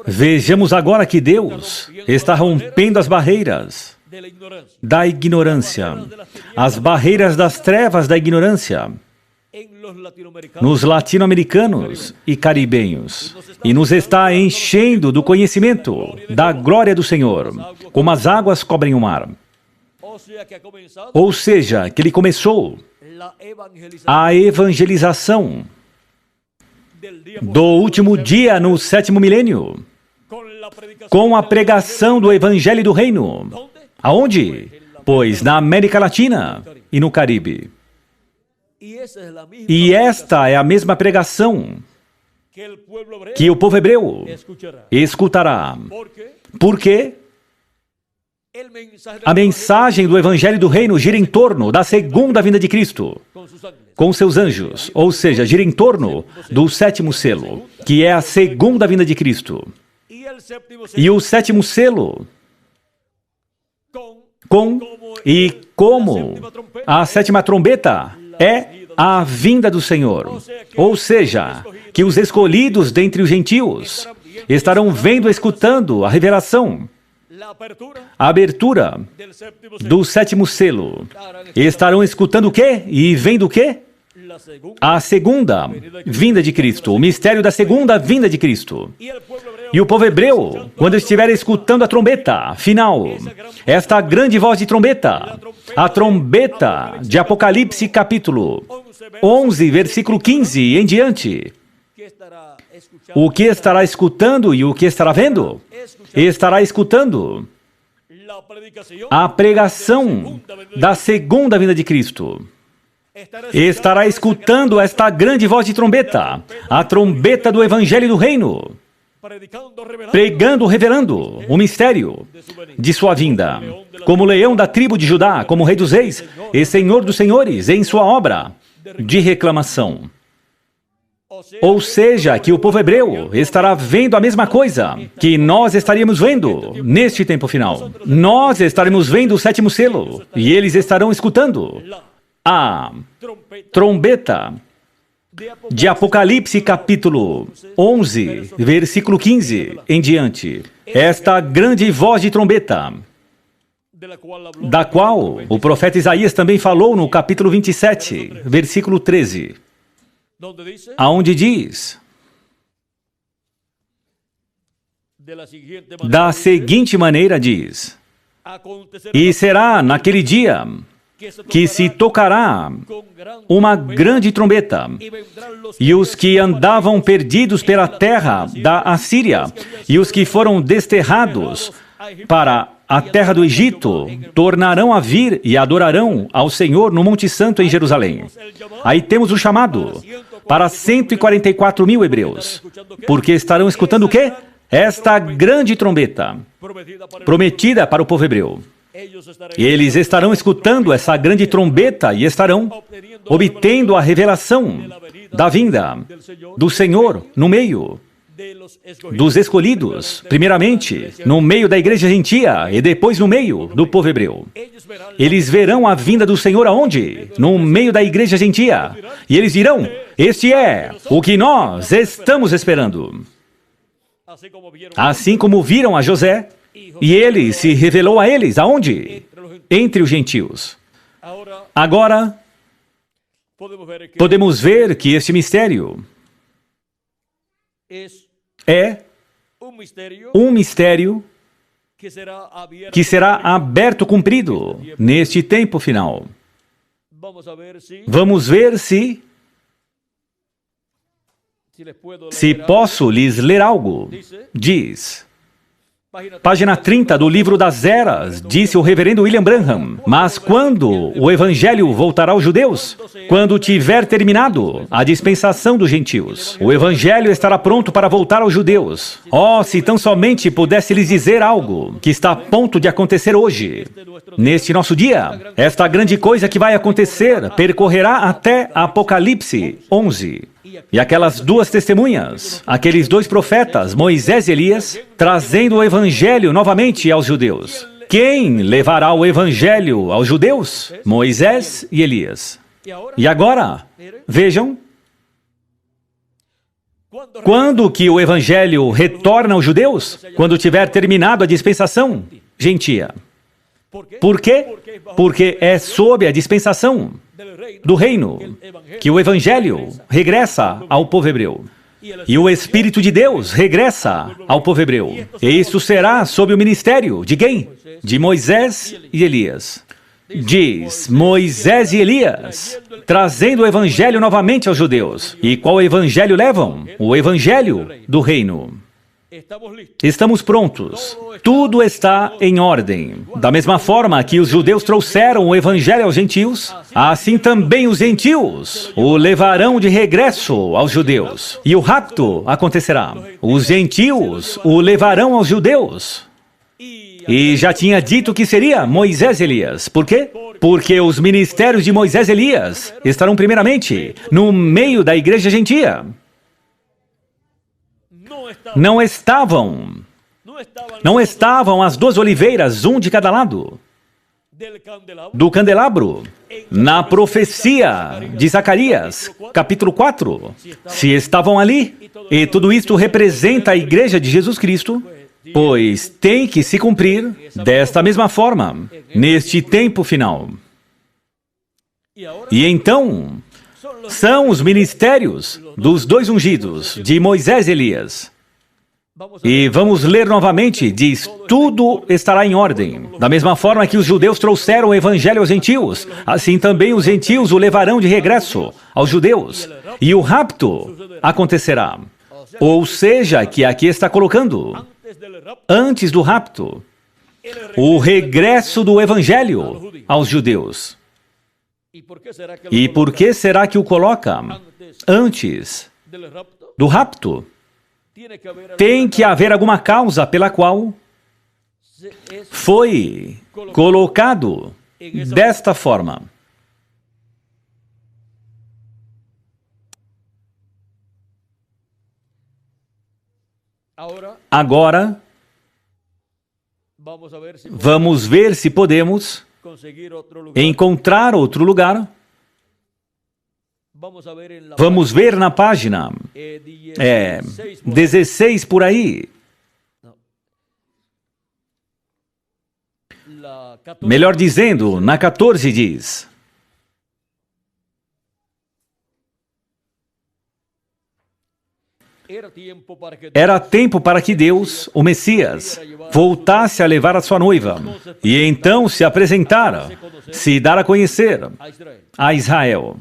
Vejamos agora que Deus está rompendo as barreiras da ignorância, as barreiras das trevas da ignorância, nos latino-americanos e caribenhos, e nos está enchendo do conhecimento da glória do Senhor, como as águas cobrem o mar. Ou seja, que Ele começou a evangelização do último dia no 7º milênio, com a pregação do Evangelho do Reino. Aonde? Pois na América Latina e no Caribe. E esta é a mesma pregação que o povo hebreu escutará. Por quê? A mensagem do Evangelho do Reino gira em torno da segunda vinda de Cristo, com seus anjos, ou seja, gira em torno do 7º selo, que é a segunda vinda de Cristo. E o 7º selo, como a 7ª trombeta, é a vinda do Senhor. Ou seja, que os escolhidos dentre os gentios estarão vendo, escutando a revelação, a abertura do 7º selo. Estarão escutando o quê? E vendo o quê? A segunda vinda de Cristo, o mistério da segunda vinda de Cristo. E o povo hebreu, quando estiver escutando a trombeta final, esta grande voz de trombeta, a trombeta de Apocalipse capítulo 11, versículo 15 em diante, o que estará escutando e o que estará vendo? Estará escutando a pregação da segunda vinda de Cristo. Estará escutando esta grande voz de trombeta, a trombeta do Evangelho do Reino, pregando, revelando o mistério de sua vinda, como leão da tribo de Judá, como rei dos reis e senhor dos senhores, em sua obra de reclamação. Ou seja, que o povo hebreu estará vendo a mesma coisa que nós estaríamos vendo neste tempo final. Nós estaremos vendo o 7º selo e eles estarão escutando a trombeta de Apocalipse capítulo 11, versículo 15 em diante. Esta grande voz de trombeta, da qual o profeta Isaías também falou no capítulo 27, versículo 13. Aonde diz da seguinte maneira, diz: e será naquele dia que se tocará uma grande trombeta, e os que andavam perdidos pela terra da Assíria, e os que foram desterrados para a terra do Egito, tornarão a vir e adorarão ao Senhor no Monte Santo em Jerusalém. Aí temos o chamado para 144.000 hebreus, porque estarão escutando o quê? Esta grande trombeta, prometida para o povo hebreu. Eles estarão escutando essa grande trombeta e estarão obtendo a revelação da vinda do Senhor no meio dos escolhidos, primeiramente no meio da igreja gentia e depois no meio do povo hebreu. Eles verão a vinda do Senhor aonde? No meio da igreja gentia. E eles dirão: este é o que nós estamos esperando. Assim como viram a José, e ele se revelou a eles aonde? Entre os gentios. Agora, podemos ver que este mistério é um mistério que será aberto, cumprido, neste tempo final. Vamos ver se posso lhes ler algo. Diz, página 30 do livro das Eras, disse o reverendo William Branham: mas quando o evangelho voltará aos judeus, quando tiver terminado a dispensação dos gentios, o evangelho estará pronto para voltar aos judeus. Oh, se tão somente pudesse lhes dizer algo que está a ponto de acontecer hoje, neste nosso dia. Esta grande coisa que vai acontecer percorrerá até Apocalipse 11. E aquelas duas testemunhas, aqueles dois profetas, Moisés e Elias, trazendo o evangelho novamente aos judeus. Quem levará o evangelho aos judeus? Moisés e Elias. E agora, vejam, Quando que o evangelho retorna aos judeus? Quando tiver terminado a dispensação gentia. Por quê? Porque é sob a dispensação do reino que o evangelho regressa ao povo hebreu. E o Espírito de Deus regressa ao povo hebreu. E isso será sob o ministério de quem? De Moisés e Elias. Diz Moisés e Elias, trazendo o evangelho novamente aos judeus. E qual evangelho levam? O evangelho do reino. Estamos prontos. Tudo está em ordem. Da mesma forma que os judeus trouxeram o evangelho aos gentios, assim também os gentios o levarão de regresso aos judeus. E o rapto acontecerá. Os gentios o levarão aos judeus. E já tinha dito que seria Moisés e Elias. Por quê? Porque os ministérios de Moisés e Elias estarão primeiramente no meio da igreja gentia. Não estavam as duas oliveiras, um de cada lado do candelabro, na profecia de Zacarias, capítulo 4. Se estavam ali, e tudo isto representa a igreja de Jesus Cristo, pois tem que se cumprir desta mesma forma, neste tempo final. E então, são os ministérios dos dois ungidos, de Moisés e Elias. E vamos ler novamente, diz, tudo estará em ordem. Da mesma forma que os judeus trouxeram o evangelho aos gentios, assim também os gentios o levarão de regresso aos judeus. E o rapto acontecerá. Ou seja, que aqui está colocando, antes do rapto, o regresso do evangelho aos judeus. E por que será que o coloca antes do rapto? Tem que haver alguma causa pela qual foi colocado desta forma. Agora, vamos ver se podemos encontrar outro lugar. Vamos ver na página 16 por aí. Melhor dizendo, na 14 diz: era tempo para que Deus, o Messias, voltasse a levar a sua noiva e então se apresentar, se dar a conhecer a Israel.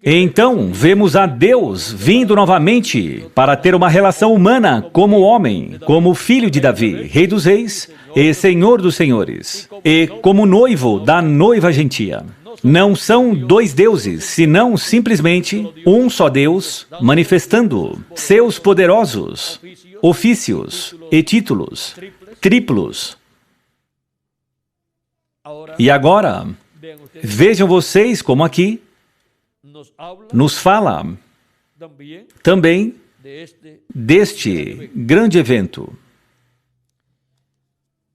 Então, vemos a Deus vindo novamente para ter uma relação humana como homem, como filho de Davi, rei dos reis e senhor dos senhores, e como noivo da noiva gentia. Não são dois deuses, senão simplesmente um só Deus, manifestando seus poderosos ofícios e títulos triplos. E agora, vejam vocês como aqui nos fala também deste grande evento.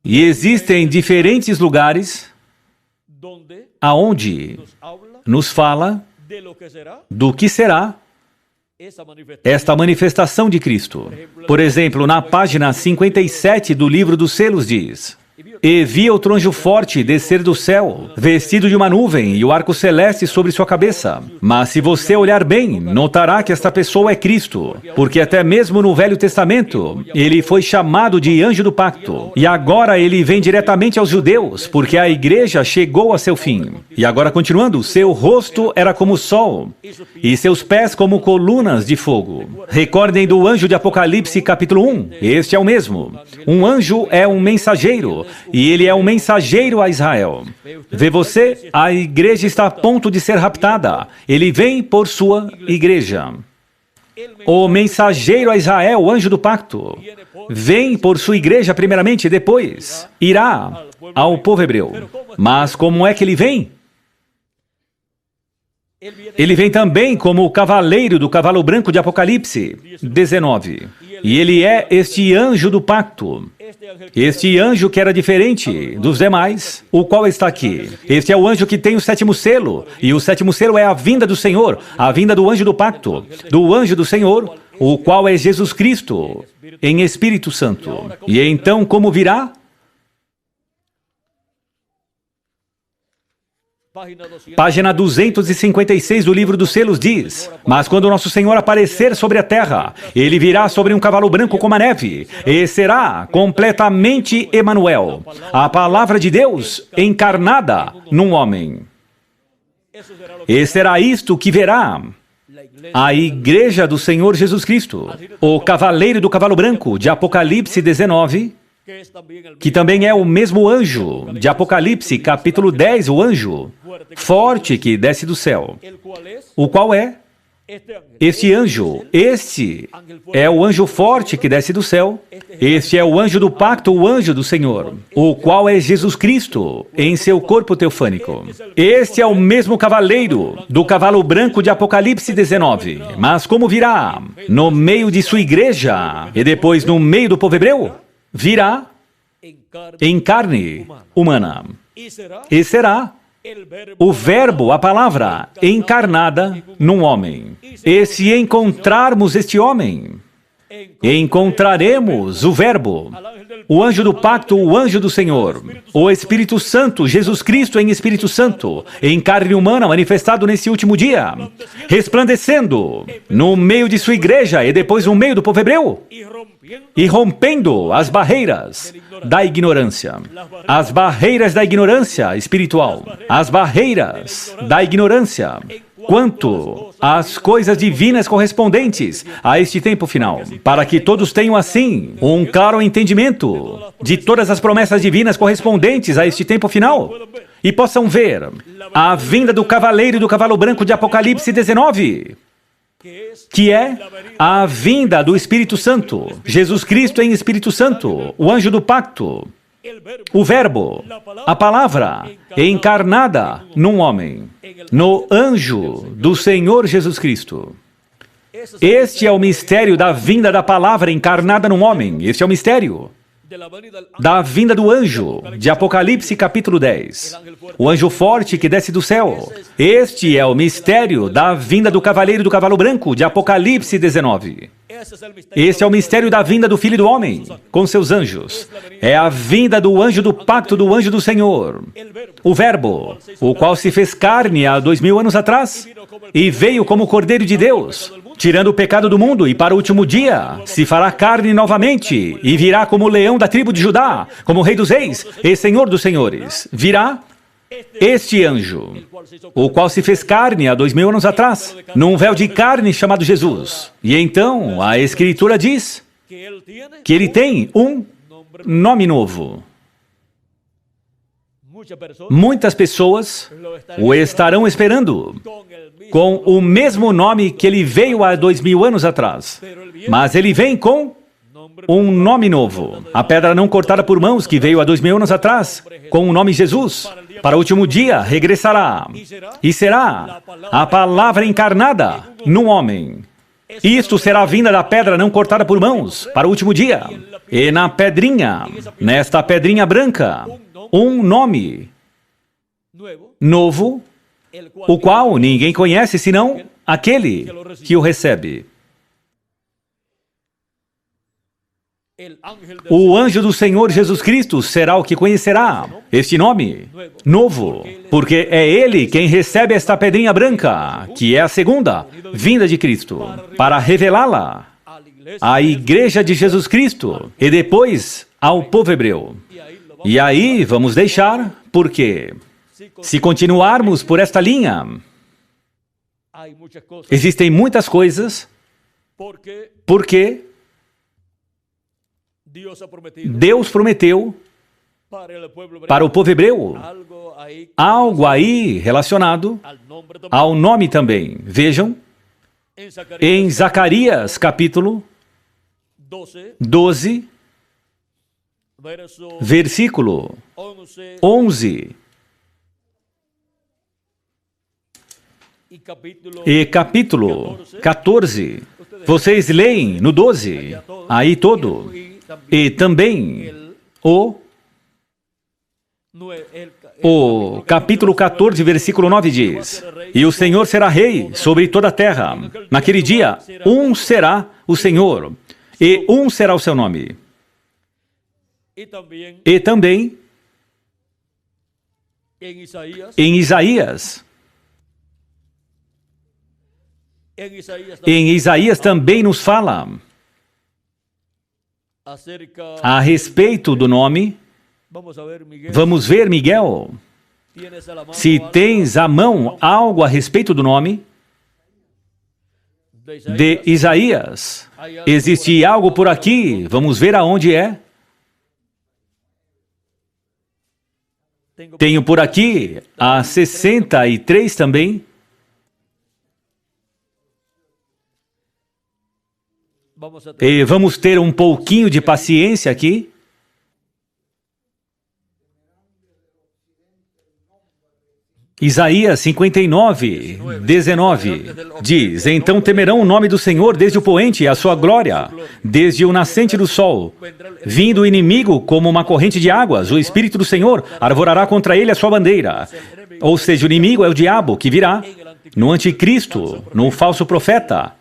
E existem diferentes lugares aonde nos fala do que será esta manifestação de Cristo. Por exemplo, na página 57 do livro dos selos diz: e vi outro anjo forte descer do céu, vestido de uma nuvem e o arco celeste sobre sua cabeça. Mas se você olhar bem, notará que esta pessoa é Cristo, porque até mesmo no Velho Testamento, ele foi chamado de anjo do pacto. E agora ele vem diretamente aos judeus, porque a igreja chegou a seu fim. E agora continuando, seu rosto era como o sol, e seus pés como colunas de fogo. Recordem do anjo de Apocalipse capítulo 1, este é o mesmo. Um anjo é um mensageiro, e ele é um mensageiro a Israel. Vê você, a igreja está a ponto de ser raptada. Ele vem por sua igreja. O mensageiro a Israel, o anjo do pacto, vem por sua igreja primeiramente, depois irá ao povo hebreu. Mas como é que ele vem? Ele vem também como o cavaleiro do cavalo branco de Apocalipse 19. E ele é este anjo do pacto. Este anjo que era diferente dos demais, o qual está aqui. Este é o anjo que tem o 7º selo, e o 7º selo é a vinda do Senhor, a vinda do anjo do pacto, do anjo do Senhor, o qual é Jesus Cristo, em Espírito Santo. E então, como virá? Página 256 do livro dos selos diz: mas quando nosso Senhor aparecer sobre a terra, ele virá sobre um cavalo branco como a neve, e será completamente Emanuel, a palavra de Deus encarnada num homem. E será isto que verá a igreja do Senhor Jesus Cristo, o cavaleiro do cavalo branco, de Apocalipse 19, que também é o mesmo anjo de Apocalipse, capítulo 10, o anjo forte que desce do céu. O qual é? Este anjo. Este é o anjo forte que desce do céu. Este é o anjo do pacto, o anjo do Senhor, o qual é Jesus Cristo em seu corpo teofânico. Este é o mesmo cavaleiro do cavalo branco de Apocalipse 19. Mas como virá? No meio de sua igreja e depois no meio do povo hebreu? Virá em carne humana. E será o verbo, a palavra, encarnada num homem. E se encontrarmos este homem, encontraremos o verbo, o anjo do pacto, o anjo do Senhor, o Espírito Santo, Jesus Cristo em Espírito Santo, em carne humana, manifestado nesse último dia, resplandecendo no meio de sua igreja e depois no meio do povo hebreu, e rompendo as barreiras da ignorância. As barreiras da ignorância espiritual. As barreiras da ignorância quanto às coisas divinas correspondentes a este tempo final, para que todos tenham assim um claro entendimento de todas as promessas divinas correspondentes a este tempo final e possam ver a vinda do cavaleiro e do cavalo branco de Apocalipse 19, que é a vinda do Espírito Santo, Jesus Cristo em Espírito Santo, o anjo do pacto, o verbo, a palavra encarnada num homem, no anjo do Senhor Jesus Cristo. Este é o mistério da vinda da palavra encarnada num homem. Este é o mistério da vinda do anjo, de Apocalipse capítulo 10. O anjo forte que desce do céu. Este é o mistério da vinda do cavaleiro do cavalo branco, de Apocalipse 19. Este é o mistério da vinda do Filho do Homem, com seus anjos. É a vinda do anjo do pacto, do anjo do Senhor. O verbo, o qual se fez carne há 2000 anos atrás, e veio como Cordeiro de Deus, tirando o pecado do mundo, e para o último dia se fará carne novamente, e virá como leão da tribo de Judá, como Rei dos Reis e Senhor dos Senhores. Virá este anjo, o qual se fez carne há 2000 anos atrás, num véu de carne chamado Jesus. E então a Escritura diz que ele tem um nome novo. Muitas pessoas o estarão esperando com o mesmo nome que ele veio há 2000 anos atrás. Mas ele vem com um nome novo. A pedra não cortada por mãos que veio há 2000 anos atrás, com o nome Jesus, para o último dia regressará. E será a palavra encarnada num homem. Isto será a vinda da pedra não cortada por mãos, para o último dia. E na pedrinha, nesta pedrinha branca, um nome novo, o qual ninguém conhece senão aquele que o recebe. O anjo do Senhor Jesus Cristo será o que conhecerá este nome novo, porque é ele quem recebe esta pedrinha branca, que é a segunda vinda de Cristo, para revelá-la à igreja de Jesus Cristo e depois ao povo hebreu. E aí vamos deixar, porque se continuarmos por esta linha, existem muitas coisas, porque Deus prometeu para o povo hebreu algo aí relacionado ao nome também. Vejam, em Zacarias capítulo 12, versículo 11 e capítulo 14. Vocês leem no 12, aí todo. E também O capítulo 14, versículo 9 diz: E o Senhor será rei sobre toda a terra. Naquele dia, um será o Senhor, e um será o seu nome. E também, em Isaías também nos fala a respeito do nome. Vamos ver, Miguel, se tens à mão algo a respeito do nome de Isaías. Existe algo por aqui, vamos ver aonde é. Tenho por aqui a 63 também. E vamos ter um pouquinho de paciência aqui. Isaías 59, 19, diz: Então temerão o nome do Senhor desde o poente e a sua glória, desde o nascente do sol. Vindo o inimigo como uma corrente de águas, o Espírito do Senhor arvorará contra ele a sua bandeira. Ou seja, o inimigo é o diabo que virá no anticristo, no falso profeta,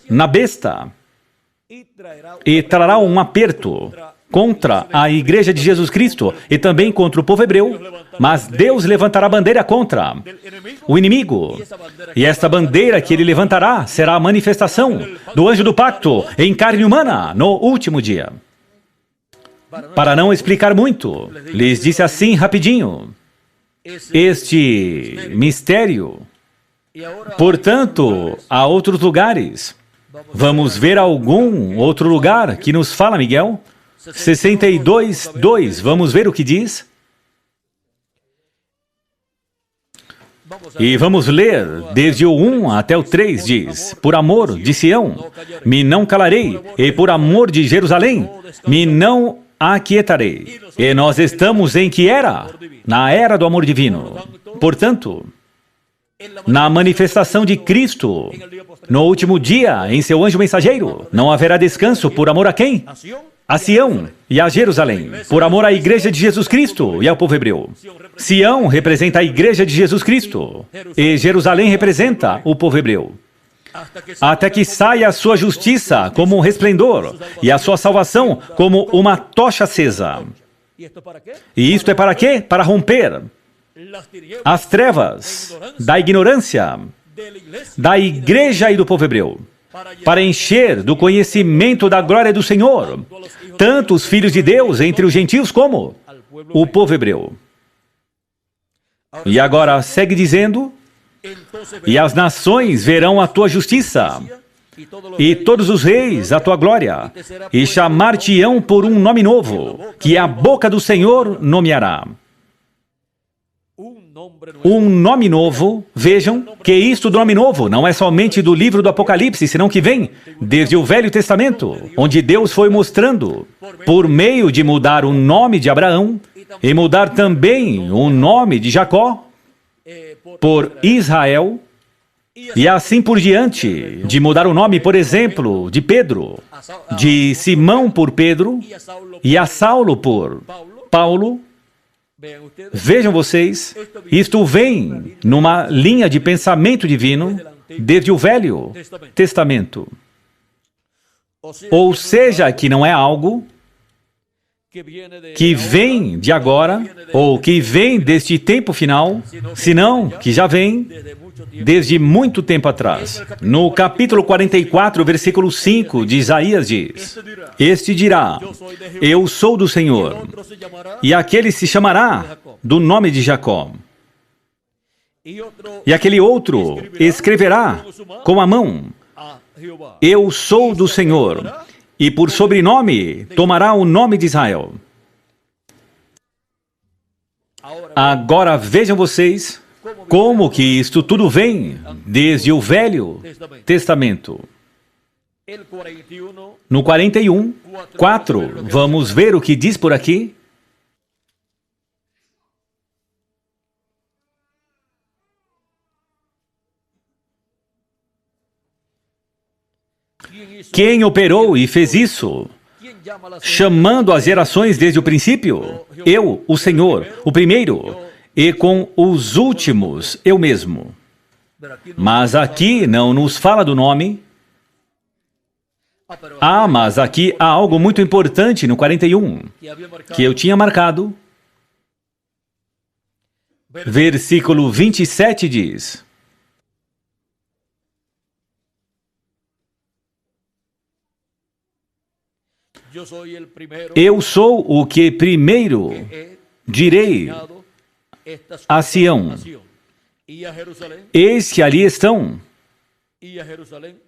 na besta, e trará um aperto contra a igreja de Jesus Cristo e também contra o povo hebreu, mas Deus levantará bandeira contra o inimigo. E esta bandeira que ele levantará será a manifestação do anjo do pacto em carne humana no último dia. Para não explicar muito, lhes disse assim rapidinho, este mistério. Portanto, há outros lugares. Vamos ver algum outro lugar que nos fala, Miguel? 62, 2. Vamos ver o que diz? E vamos ler desde o 1 até o 3, diz: Por amor de Sião, me não calarei, e por amor de Jerusalém, me não aquietarei. E nós estamos em que era? Na era do amor divino. Portanto, na manifestação de Cristo, no último dia, em seu anjo mensageiro, não haverá descanso por amor a quem? A Sião e a Jerusalém, por amor à igreja de Jesus Cristo e ao povo hebreu. Sião representa a igreja de Jesus Cristo e Jerusalém representa o povo hebreu. Até que saia a sua justiça como um resplendor e a sua salvação como uma tocha acesa. E isto é para quê? Para romper as trevas da ignorância da igreja e do povo hebreu, para encher do conhecimento da glória do Senhor, tanto os filhos de Deus entre os gentios como o povo hebreu. E agora segue dizendo: E as nações verão a tua justiça, e todos os reis a tua glória, e chamar-te-ão por um nome novo, que a boca do Senhor nomeará. Um nome novo, vejam que isto do nome novo não é somente do livro do Apocalipse, senão que vem desde o Velho Testamento, onde Deus foi mostrando, por meio de mudar o nome de Abraão, e mudar também o nome de Jacó, por Israel, e assim por diante, de mudar o nome, por exemplo, de Pedro, de Simão por Pedro, e a Saulo por Paulo. Vejam vocês, isto vem numa linha de pensamento divino desde o Velho Testamento. Ou seja, que não é algo que vem de agora, ou que vem deste tempo final, senão que já vem desde muito tempo atrás. No capítulo 44, versículo 5 de Isaías diz: Este dirá, eu sou do Senhor, e aquele se chamará do nome de Jacó. E aquele outro escreverá com a mão, eu sou do Senhor, e por sobrenome tomará o nome de Israel. Agora vejam vocês como que isto tudo vem desde o Velho Testamento. No 41, 4, vamos ver o que diz por aqui. Quem operou e fez isso? chamando as gerações desde o princípio, eu, o Senhor, o primeiro, e com os últimos, eu mesmo. Mas aqui não nos fala do nome. Mas aqui há algo muito importante no 41, que eu tinha marcado. Versículo 27 diz: eu sou o que primeiro direi a Sião, eis que ali estão,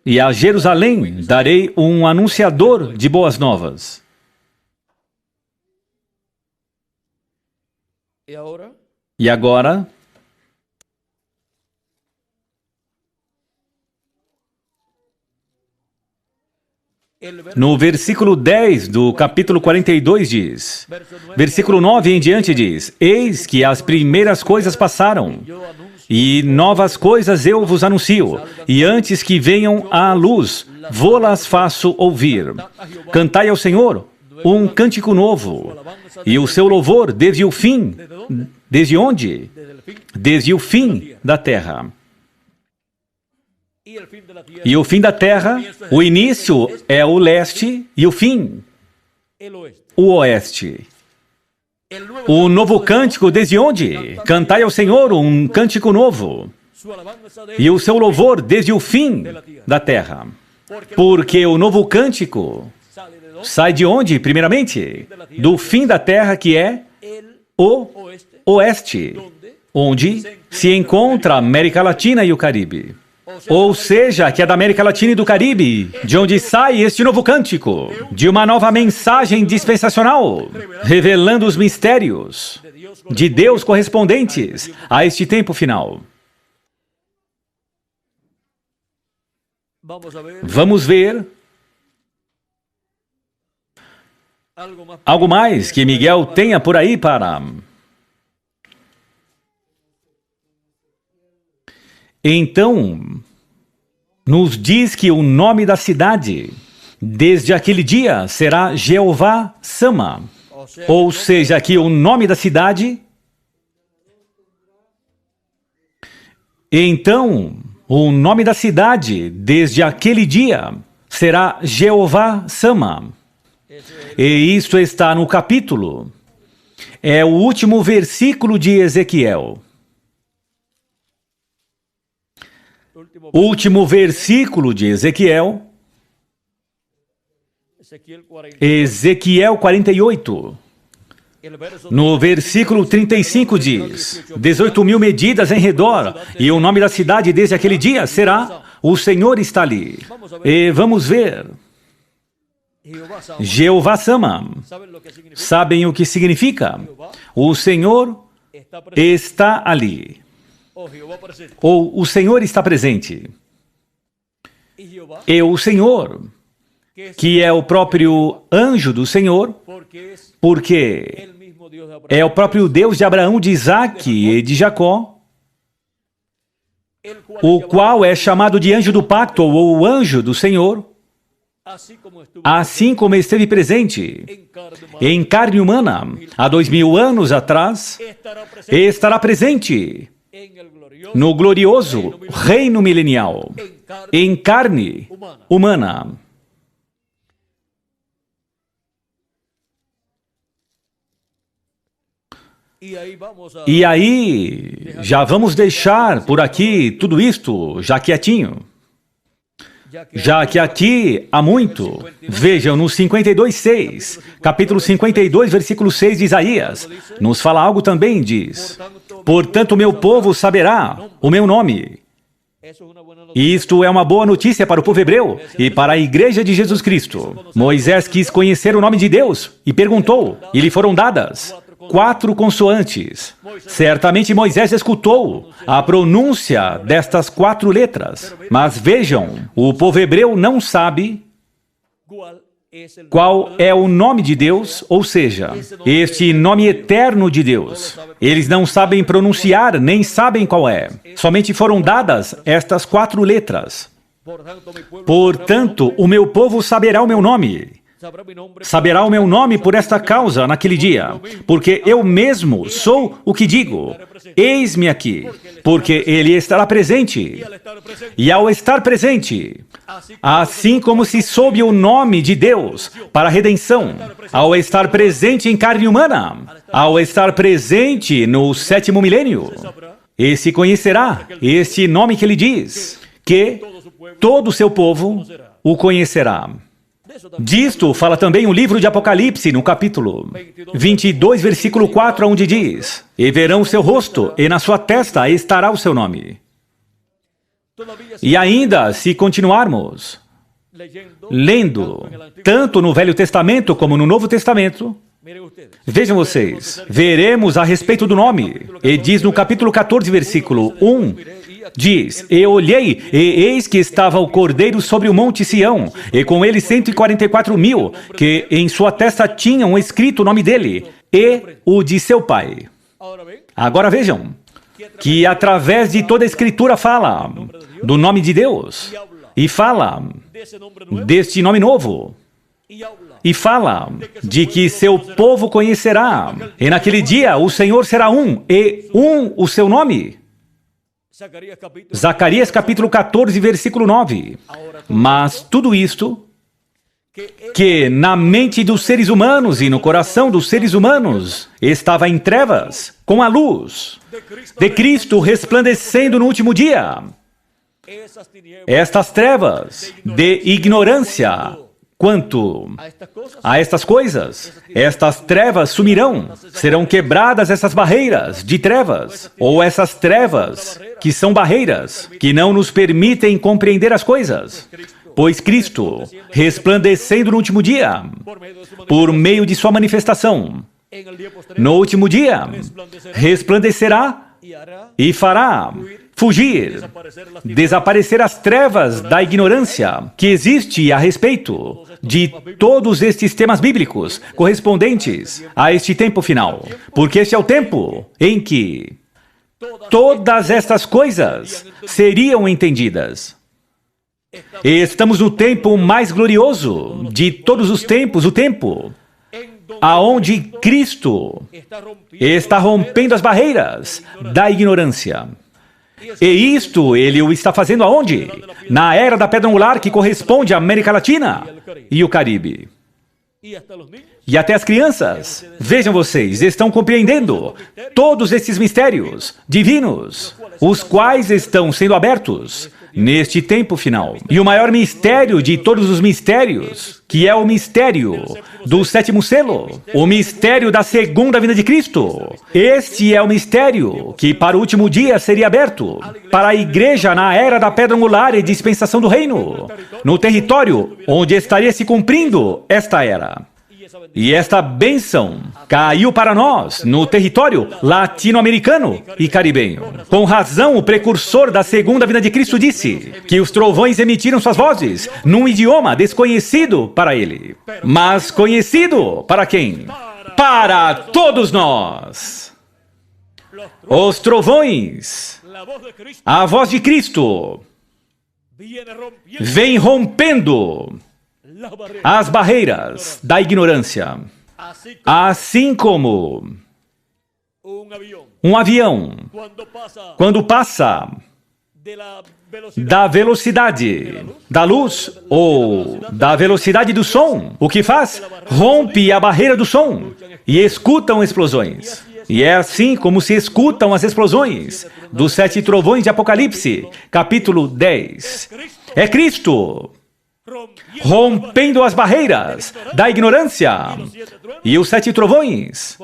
e a Jerusalém darei um anunciador de boas novas. E agora, no versículo 10 do capítulo 42 diz, versículo 9 em diante diz: eis que as primeiras coisas passaram, e novas coisas eu vos anuncio, e antes que venham à luz, vô-las faço ouvir. Cantai ao Senhor um cântico novo, e o seu louvor desde o fim. Desde onde? Desde o fim da terra. E o fim da terra, o início é o leste e o fim, o oeste. O novo cântico desde onde? Cantai ao Senhor um cântico novo, e o seu louvor desde o fim da terra. Porque o novo cântico sai de onde, primeiramente? Do fim da terra, que é o oeste, onde se encontra a América Latina e o Caribe. Ou seja, que é da América Latina e do Caribe, de onde sai este novo cântico, de uma nova mensagem dispensacional, revelando os mistérios de Deus correspondentes a este tempo final. Vamos ver algo mais que Miguel tenha por aí para... Então, nos diz que o nome da cidade, desde aquele dia, será Jeová Sama. Ou seja, que o nome da cidade... Então, o nome da cidade, desde aquele dia, será Jeová Sama. E isto está no capítulo. É o último versículo de Ezequiel. Último versículo de Ezequiel. Ezequiel 48. No versículo 35 diz: 18.000 medidas em redor, e o nome da cidade desde aquele dia será O Senhor está ali. E vamos ver. Jeová Sama. Sabem o que significa? O Senhor está ali. Ou o Senhor está presente. E o Senhor, que é o próprio anjo do Senhor, porque é o próprio Deus de Abraão, de Isaque e de Jacó, o qual é chamado de anjo do pacto ou o anjo do Senhor, assim como esteve presente em carne humana há 2000 anos atrás, estará presente no glorioso reino milenial, em carne humana. E aí, já vamos deixar por aqui tudo isto já quietinho. Já que aqui há muito, vejam no 52:6, capítulo 52, versículo 6 de Isaías, nos fala algo também, diz: portanto, meu povo saberá o meu nome. E isto é uma boa notícia para o povo hebreu e para a igreja de Jesus Cristo. Moisés quis conhecer o nome de Deus e perguntou, e lhe foram dadas 4 consoantes. Certamente Moisés escutou a pronúncia destas 4 letras. Mas vejam, o povo hebreu não sabe qual é o nome de Deus, ou seja, este nome eterno de Deus. Eles não sabem pronunciar, nem sabem qual é. Somente foram dadas estas 4 letras. Portanto, o meu povo saberá o meu nome. Saberá o meu nome por esta causa naquele dia, porque eu mesmo sou o que digo. Eis-me aqui, porque ele estará presente. E ao estar presente, assim como se soube o nome de Deus para a redenção, ao estar presente em carne humana, ao estar presente no 7º milênio, esse conhecerá este nome que ele diz, que todo o seu povo o conhecerá. Disto fala também o livro de Apocalipse, no capítulo 22, versículo 4, onde diz: E verão o seu rosto, e na sua testa estará o seu nome. E ainda, se continuarmos lendo, tanto no Velho Testamento como no Novo Testamento, vejam vocês, veremos a respeito do nome. E diz no capítulo 14, versículo 1, diz: E olhei, e eis que estava o Cordeiro sobre o monte Sião, e com ele 144.000, que em sua testa tinham escrito o nome dele, e o de seu pai. Agora vejam, que através de toda a Escritura fala do nome de Deus, e fala deste nome novo, e fala de que seu povo conhecerá, e naquele dia o Senhor será um, e um o seu nome. Zacarias capítulo 14, versículo 9. Mas tudo isto, que na mente dos seres humanos e no coração dos seres humanos estava em trevas, com a luz de Cristo resplandecendo no último dia, estas trevas de ignorância quanto a estas coisas, estas trevas sumirão, serão quebradas essas barreiras de trevas, ou essas trevas que são barreiras, que não nos permitem compreender as coisas. Pois Cristo, resplandecendo no último dia, por meio de sua manifestação, no último dia, resplandecerá e fará fugir, desaparecer as trevas da ignorância que existe a respeito de todos estes temas bíblicos correspondentes a este tempo final. Porque este é o tempo em que todas estas coisas seriam entendidas. E estamos no tempo mais glorioso de todos os tempos, o tempo aonde Cristo está rompendo as barreiras da ignorância. E isto ele o está fazendo aonde? Na era da pedra angular, que corresponde à América Latina e o Caribe. E até as crianças, vejam vocês, estão compreendendo todos esses mistérios divinos, os quais estão sendo abertos neste tempo final. E o maior mistério de todos os mistérios, que é o mistério do 7º selo, o mistério da segunda vinda de Cristo. Este é o mistério que para o último dia seria aberto para a igreja na era da pedra angular e dispensação do reino, no território onde estaria se cumprindo esta era. E esta bênção caiu para nós no território latino-americano e caribenho. Com razão, o precursor da segunda vinda de Cristo disse que os trovões emitiram suas vozes num idioma desconhecido para ele. Mas conhecido para quem? Para todos nós. Os trovões, a voz de Cristo, vem rompendo as barreiras da ignorância, assim como um avião, quando passa da velocidade da luz ou da velocidade do som, o que faz? Rompe a barreira do som e escutam explosões. E é assim como se escutam as explosões dos 7 trovões de Apocalipse, capítulo 10. É Cristo rompendo as barreiras da ignorância e os 7 trovões,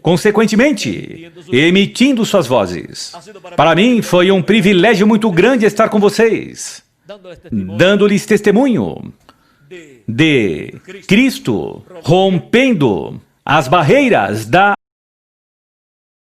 consequentemente, emitindo suas vozes. Para mim, foi um privilégio muito grande estar com vocês, dando-lhes testemunho de Cristo rompendo as barreiras da